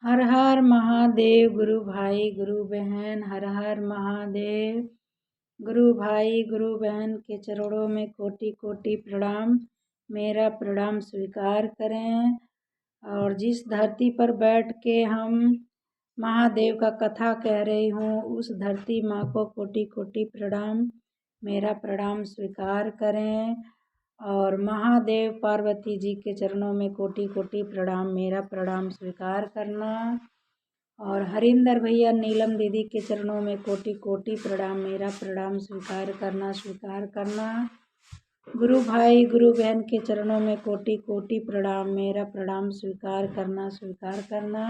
हर हर महादेव। गुरु भाई गुरु बहन, हर हर महादेव। गुरु भाई गुरु बहन के चरणों में कोटि कोटि प्रणाम। मेरा प्रणाम स्वीकार करें। और जिस धरती पर बैठ के हम महादेव का कथा कह रही हूँ, उस धरती माँ को कोटि कोटि प्रणाम। मेरा प्रणाम स्वीकार करें। और महादेव पार्वती जी के चरणों में कोटि कोटि प्रणाम। मेरा प्रणाम स्वीकार करना। और हरिंदर भैया नीलम दीदी के चरणों में कोटि कोटि प्रणाम। मेरा प्रणाम स्वीकार करना। गुरु भाई गुरु बहन के चरणों में कोटि कोटि प्रणाम। मेरा प्रणाम स्वीकार करना।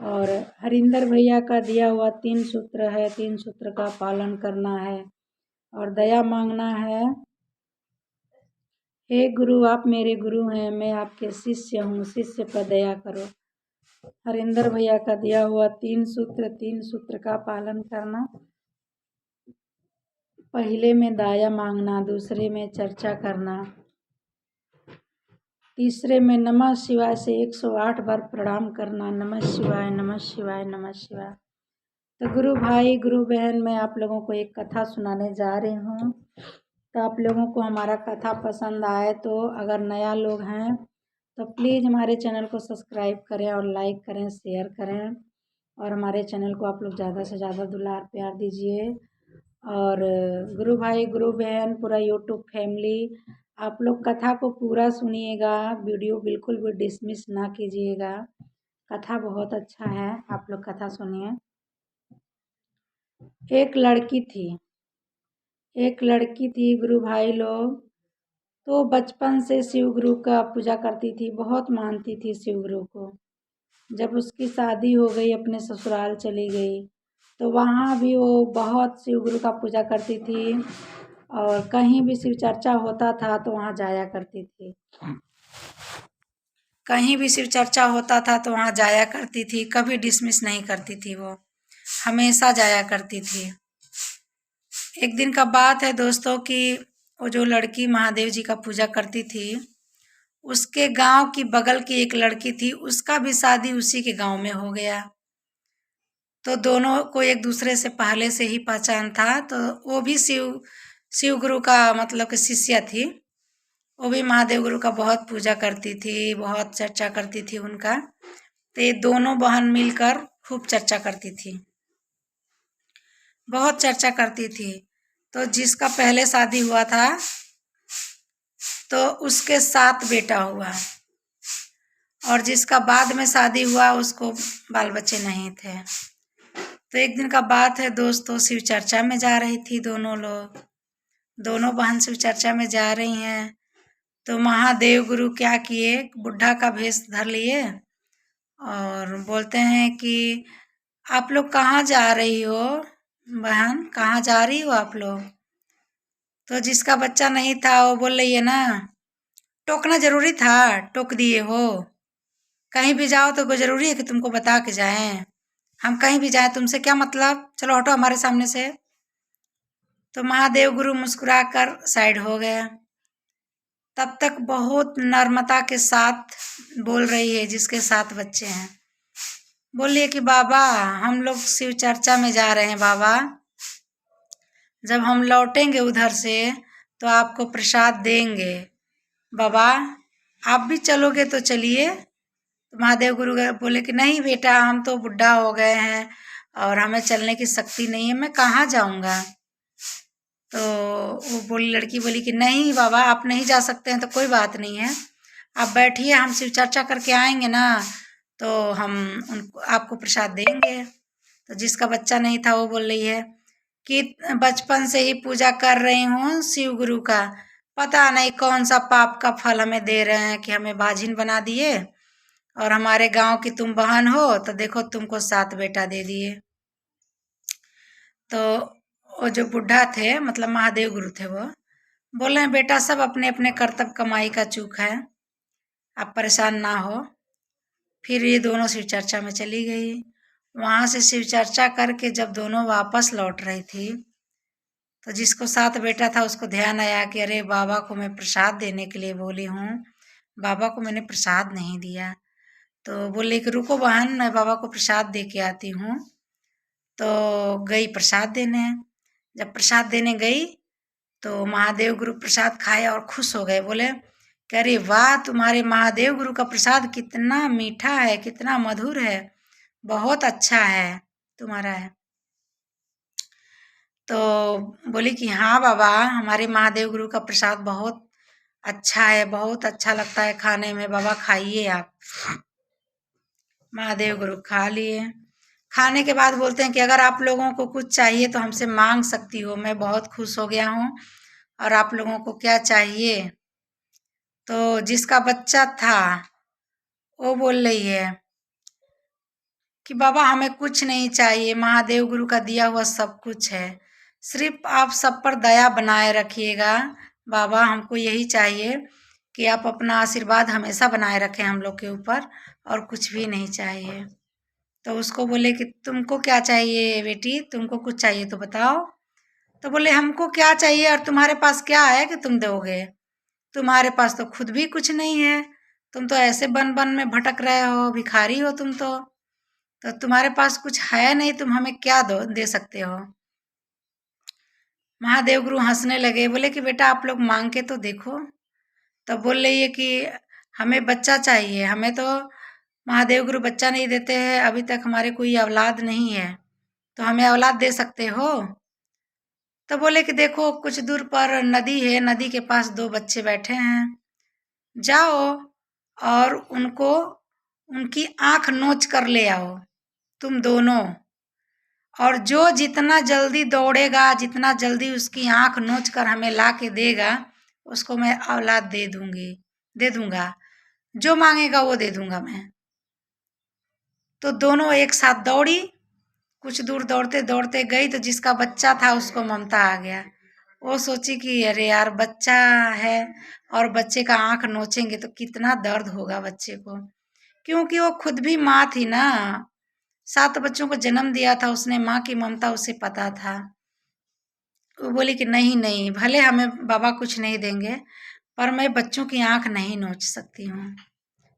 और हरिंदर भैया का दिया हुआ 3 सूत्र है, 3 सूत्र का पालन करना है और दया मांगना है। हे गुरु, आप मेरे गुरु हैं, मैं आपके शिष्य हूँ, शिष्य पर दया करो। हरिंदर भैया का दिया हुआ 3 सूत्र का पालन करना। पहले में दया मांगना, दूसरे में चर्चा करना, तीसरे में नमः शिवाय से 108 बार प्रणाम करना। नमः शिवाय, नमः शिवाय, नमः शिवाय। तो गुरु भाई गुरु बहन, मैं आप लोगों को एक कथा सुनाने जा रही हूँ। तो आप लोगों को हमारा कथा पसंद आए तो अगर नया लोग हैं तो प्लीज़ हमारे चैनल को सब्सक्राइब करें और लाइक करें, शेयर करें। और हमारे चैनल को आप लोग ज़्यादा से ज़्यादा दुलार प्यार दीजिए। और गुरु भाई गुरु बहन, पूरा यूट्यूब फैमिली, आप लोग कथा को पूरा सुनिएगा, वीडियो बिल्कुल भी डिसमिस ना कीजिएगा। कथा बहुत अच्छा है, आप लोग कथा सुनिए। एक लड़की थी गुरु भाई लोग। तो बचपन से शिव गुरु का पूजा करती थी, बहुत मानती थी शिव गुरु को। जब उसकी शादी हो गई, अपने ससुराल चली गई, तो वहाँ भी वो बहुत शिव गुरु का पूजा करती थी। और कहीं भी शिव चर्चा होता था तो वहाँ जाया करती थी। कहीं भी शिव चर्चा होता था तो वहाँ जाया करती थी, कभी डिसमिस नहीं करती थी, वो हमेशा जाया करती थी। एक दिन का बात है दोस्तों कि वो जो लड़की महादेव जी का पूजा करती थी, उसके गांव की बगल की एक लड़की थी, उसका भी शादी उसी के गांव में हो गया। तो दोनों को एक दूसरे से पहले से ही पहचान था। तो वो भी शिव गुरु का मतलब कि शिष्या थी। वो भी महादेव गुरु का बहुत पूजा करती थी, बहुत चर्चा करती थी उनका। तो ये दोनों बहन मिलकर खूब चर्चा करती थी, बहुत चर्चा करती थी। तो जिसका पहले शादी हुआ था तो उसके 7 बेटा हुआ, और जिसका बाद में शादी हुआ उसको बाल बच्चे नहीं थे। तो एक दिन का बात है दोस्तों, शिव चर्चा में जा रही थी दोनों लोग, दोनों बहन शिव चर्चा में जा रही हैं। तो महादेव गुरु क्या किए, बुढ़ा का भेष धर लिए और बोलते हैं कि आप लोग कहाँ जा रही हो बहन, कहाँ जा रही हो आप लोग। तो जिसका बच्चा नहीं था वो बोल रही है ना, टोकना जरूरी था, टोक दिए हो। कहीं भी जाओ तो जरूरी है कि तुमको बता के जाएं, हम कहीं भी जाएं तुमसे क्या मतलब, चलो हटो हमारे सामने से। तो महादेव गुरु मुस्कुराकर साइड हो गया। तब तक बहुत नम्रता के साथ बोल रही है, जिसके 7 बच्चे हैं, बोलिए कि बाबा हम लोग शिव चर्चा में जा रहे हैं बाबा, जब हम लौटेंगे उधर से तो आपको प्रसाद देंगे बाबा, आप भी चलोगे तो चलिए। तो महादेव गुरु बोले कि नहीं बेटा, हम तो बुढ़ा हो गए हैं और हमें चलने की शक्ति नहीं है, मैं कहाँ जाऊँगा। तो वो लड़की बोली कि नहीं बाबा, आप नहीं जा सकते हैं तो कोई बात नहीं है, आप बैठिए, हम शिव चर्चा करके आएंगे ना तो हम उनको आपको प्रसाद देंगे। तो जिसका बच्चा नहीं था वो बोल रही है कि बचपन से ही पूजा कर रही हूँ शिव गुरु का, पता नहीं कौन सा पाप का फल हमें दे रहे हैं कि हमें बाझिन बना दिए, और हमारे गांव की तुम बहन हो तो देखो तुमको 7 बेटा दे दिए। तो वो जो बुढ़ा थे, मतलब महादेव गुरु थे, वो बोले बेटा सब अपने अपने कर्तव्य कमाई का चूक है, आप परेशान ना हो। फिर ये दोनों शिव चर्चा में चली गई। वहाँ से शिव चर्चा करके जब दोनों वापस लौट रही थी तो जिसको 7 बेटा था उसको ध्यान आया कि अरे बाबा को मैं प्रसाद देने के लिए बोली हूँ, बाबा को मैंने प्रसाद नहीं दिया। तो बोले कि रुको बहन, मैं बाबा को प्रसाद दे के आती हूँ। तो गई प्रसाद देने। जब प्रसाद देने गई तो महादेव गुरु प्रसाद खाए और खुश हो गए। बोले कि अरे वाह, तुम्हारे महादेव गुरु का प्रसाद कितना मीठा है, कितना मधुर है, बहुत अच्छा है तुम्हारा है। तो बोली कि हाँ बाबा, हमारे महादेव गुरु का प्रसाद बहुत अच्छा है, बहुत अच्छा लगता है खाने में, बाबा खाइए आप। महादेव गुरु खा लिए। खाने के बाद बोलते हैं कि अगर आप लोगों को कुछ चाहिए तो हमसे मांग सकती हो, मैं बहुत खुश हो गया हूँ। और आप लोगों को क्या चाहिए? तो जिसका बच्चा था वो बोल रही है कि बाबा हमें कुछ नहीं चाहिए, महादेव गुरु का दिया हुआ सब कुछ है, सिर्फ आप सब पर दया बनाए रखिएगा बाबा, हमको यही चाहिए कि आप अपना आशीर्वाद हमेशा बनाए रखें हम लोग के ऊपर, और कुछ भी नहीं चाहिए। तो उसको बोले कि तुमको क्या चाहिए बेटी, तुमको कुछ चाहिए तो बताओ। तो बोले हमको क्या चाहिए और तुम्हारे पास क्या है कि तुम दोगे? तुम्हारे पास तो खुद भी कुछ नहीं है, तुम तो ऐसे बन बन में भटक रहे हो, भिखारी हो तुम तो तुम्हारे पास कुछ है नहीं, तुम हमें क्या दे सकते हो? महादेव गुरु हंसने लगे, बोले कि बेटा आप लोग मांग के तो देखो। तो बोल रही है कि हमें बच्चा चाहिए, हमें तो महादेव गुरु बच्चा नहीं देते हैं, अभी तक हमारे कोई औलाद नहीं है, तो हमें औलाद दे सकते हो? तो बोले कि देखो कुछ दूर पर नदी है, नदी के पास दो बच्चे बैठे हैं, जाओ और उनको उनकी आंख नोच कर ले आओ तुम दोनों, और जो जितना जल्दी दौड़ेगा, जितना जल्दी उसकी आंख नोच कर हमें ला के देगा, उसको मैं औलाद दे दूंगा, जो मांगेगा वो दे दूंगा मैं। तो दोनों एक साथ दौड़ी, कुछ दूर दौड़ते दौड़ते गई तो जिसका बच्चा था उसको ममता आ गया। वो सोची कि अरे यार बच्चा है और बच्चे का आंख नोचेंगे तो कितना दर्द होगा बच्चे को, क्योंकि वो खुद भी माँ थी ना, 7 बच्चों को जन्म दिया था उसने, माँ की ममता उसे पता था। वो बोली कि नहीं नहीं, भले हमें बाबा कुछ नहीं देंगे पर मैं बच्चों की आंख नहीं नोच सकती हूँ,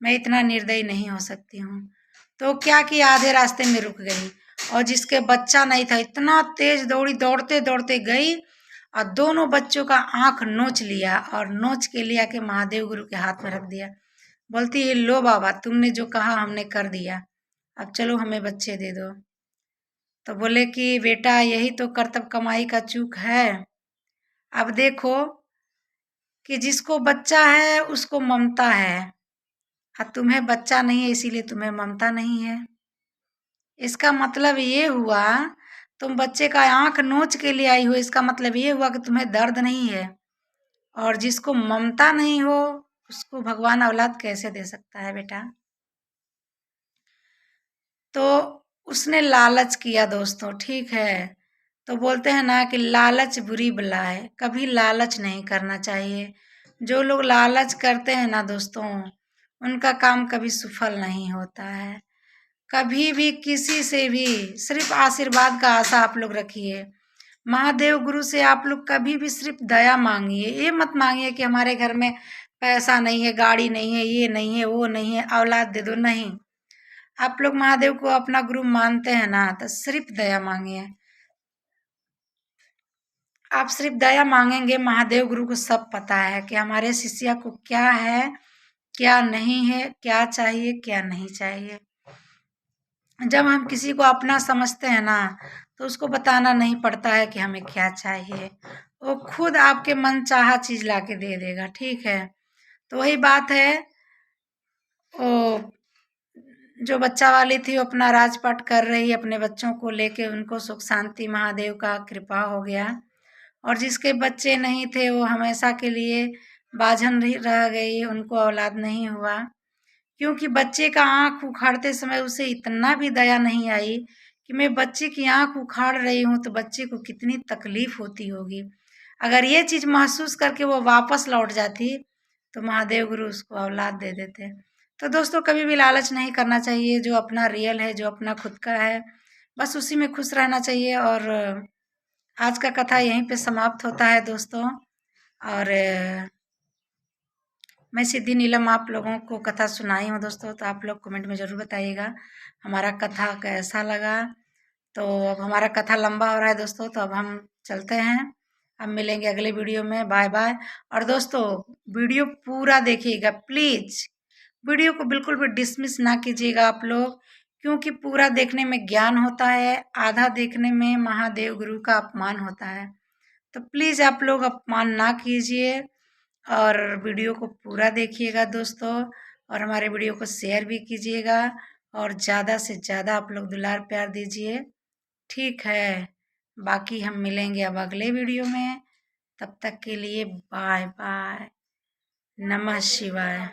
मैं इतना निर्दयी नहीं हो सकती हूँ। तो क्या किया, आधे रास्ते में रुक गई, और जिसके बच्चा नहीं था इतना तेज दौड़ी, दौड़ते दौड़ते गई और दोनों बच्चों का आंख नोच लिया, और नोच के लिया के महादेव गुरु के हाथ में रख दिया। बोलती है लो बाबा, तुमने जो कहा हमने कर दिया, अब चलो हमें बच्चे दे दो। तो बोले कि बेटा यही तो कर्तव्य कमाई का चूक है। अब देखो कि जिसको बच्चा है उसको ममता है, और तुम्हें बच्चा नहीं है इसीलिए तुम्हें ममता नहीं है। इसका मतलब ये हुआ, तुम बच्चे का आंख नोच के लिए आई हो, इसका मतलब ये हुआ कि तुम्हें दर्द नहीं है। और जिसको ममता नहीं हो उसको भगवान औलाद कैसे दे सकता है बेटा? तो उसने लालच किया दोस्तों, ठीक है। तो बोलते हैं ना कि लालच बुरी बला है, कभी लालच नहीं करना चाहिए। जो लोग लालच करते हैं ना दोस्तों, उनका काम कभी सफल नहीं होता है। कभी भी किसी से भी सिर्फ आशीर्वाद का आशा आप लोग रखिए। महादेव गुरु से आप लोग कभी भी सिर्फ दया मांगिए, ये मत मांगिए कि हमारे घर में पैसा नहीं है, गाड़ी नहीं है, ये नहीं है, वो नहीं है, औलाद दे दो, नहीं। आप लोग महादेव को अपना गुरु मानते हैं ना, तो सिर्फ दया मांगिए। आप सिर्फ दया मांगेंगे, महादेव गुरु को सब पता है कि हमारे शिष्या को क्या है, क्या नहीं है, क्या चाहिए, क्या नहीं चाहिए। जब हम किसी को अपना समझते हैं ना, तो उसको बताना नहीं पड़ता है कि हमें क्या चाहिए, वो खुद आपके मन चाहा चीज ला के दे देगा, ठीक है। तो वही बात है, वो जो बच्चा वाली थी वो अपना राजपाट कर रही, अपने बच्चों को लेके, उनको सुख शांति महादेव का कृपा हो गया। और जिसके बच्चे नहीं थे वो हमेशा के लिए बाझन रह गई, उनको औलाद नहीं हुआ, क्योंकि बच्चे का आंख उखाड़ते समय उसे इतना भी दया नहीं आई कि मैं बच्चे की आंख उखाड़ रही हूँ तो बच्चे को कितनी तकलीफ होती होगी। अगर ये चीज महसूस करके वो वापस लौट जाती तो महादेव गुरु उसको औलाद दे देते। तो दोस्तों कभी भी लालच नहीं करना चाहिए, जो अपना रियल है, जो अपना खुद का है, बस उसी में खुश रहना चाहिए। और आज का कथा यहीं पे समाप्त होता है दोस्तों। और मैं सिद्धि नीलम आप लोगों को कथा सुनाई हूँ दोस्तों, तो आप लोग कमेंट में ज़रूर बताइएगा हमारा कथा कैसा लगा। तो अब हमारा कथा लंबा हो रहा है दोस्तों, तो अब हम चलते हैं। अब मिलेंगे अगले वीडियो में। Bye bye. और दोस्तों वीडियो पूरा देखिएगा प्लीज़, वीडियो को बिल्कुल भी डिसमिस ना कीजिएगा आप लोग, क्योंकि पूरा देखने में ज्ञान होता है, आधा देखने में महादेव गुरु का अपमान होता है। तो प्लीज़ आप लोग अपमान ना कीजिए और वीडियो को पूरा देखिएगा दोस्तों, और हमारे वीडियो को शेयर भी कीजिएगा और ज़्यादा से ज़्यादा आप लोग दुलार प्यार दीजिए। ठीक है, बाकी हम मिलेंगे अब अगले वीडियो में। तब तक के लिए बाय बाय। नमः शिवाय।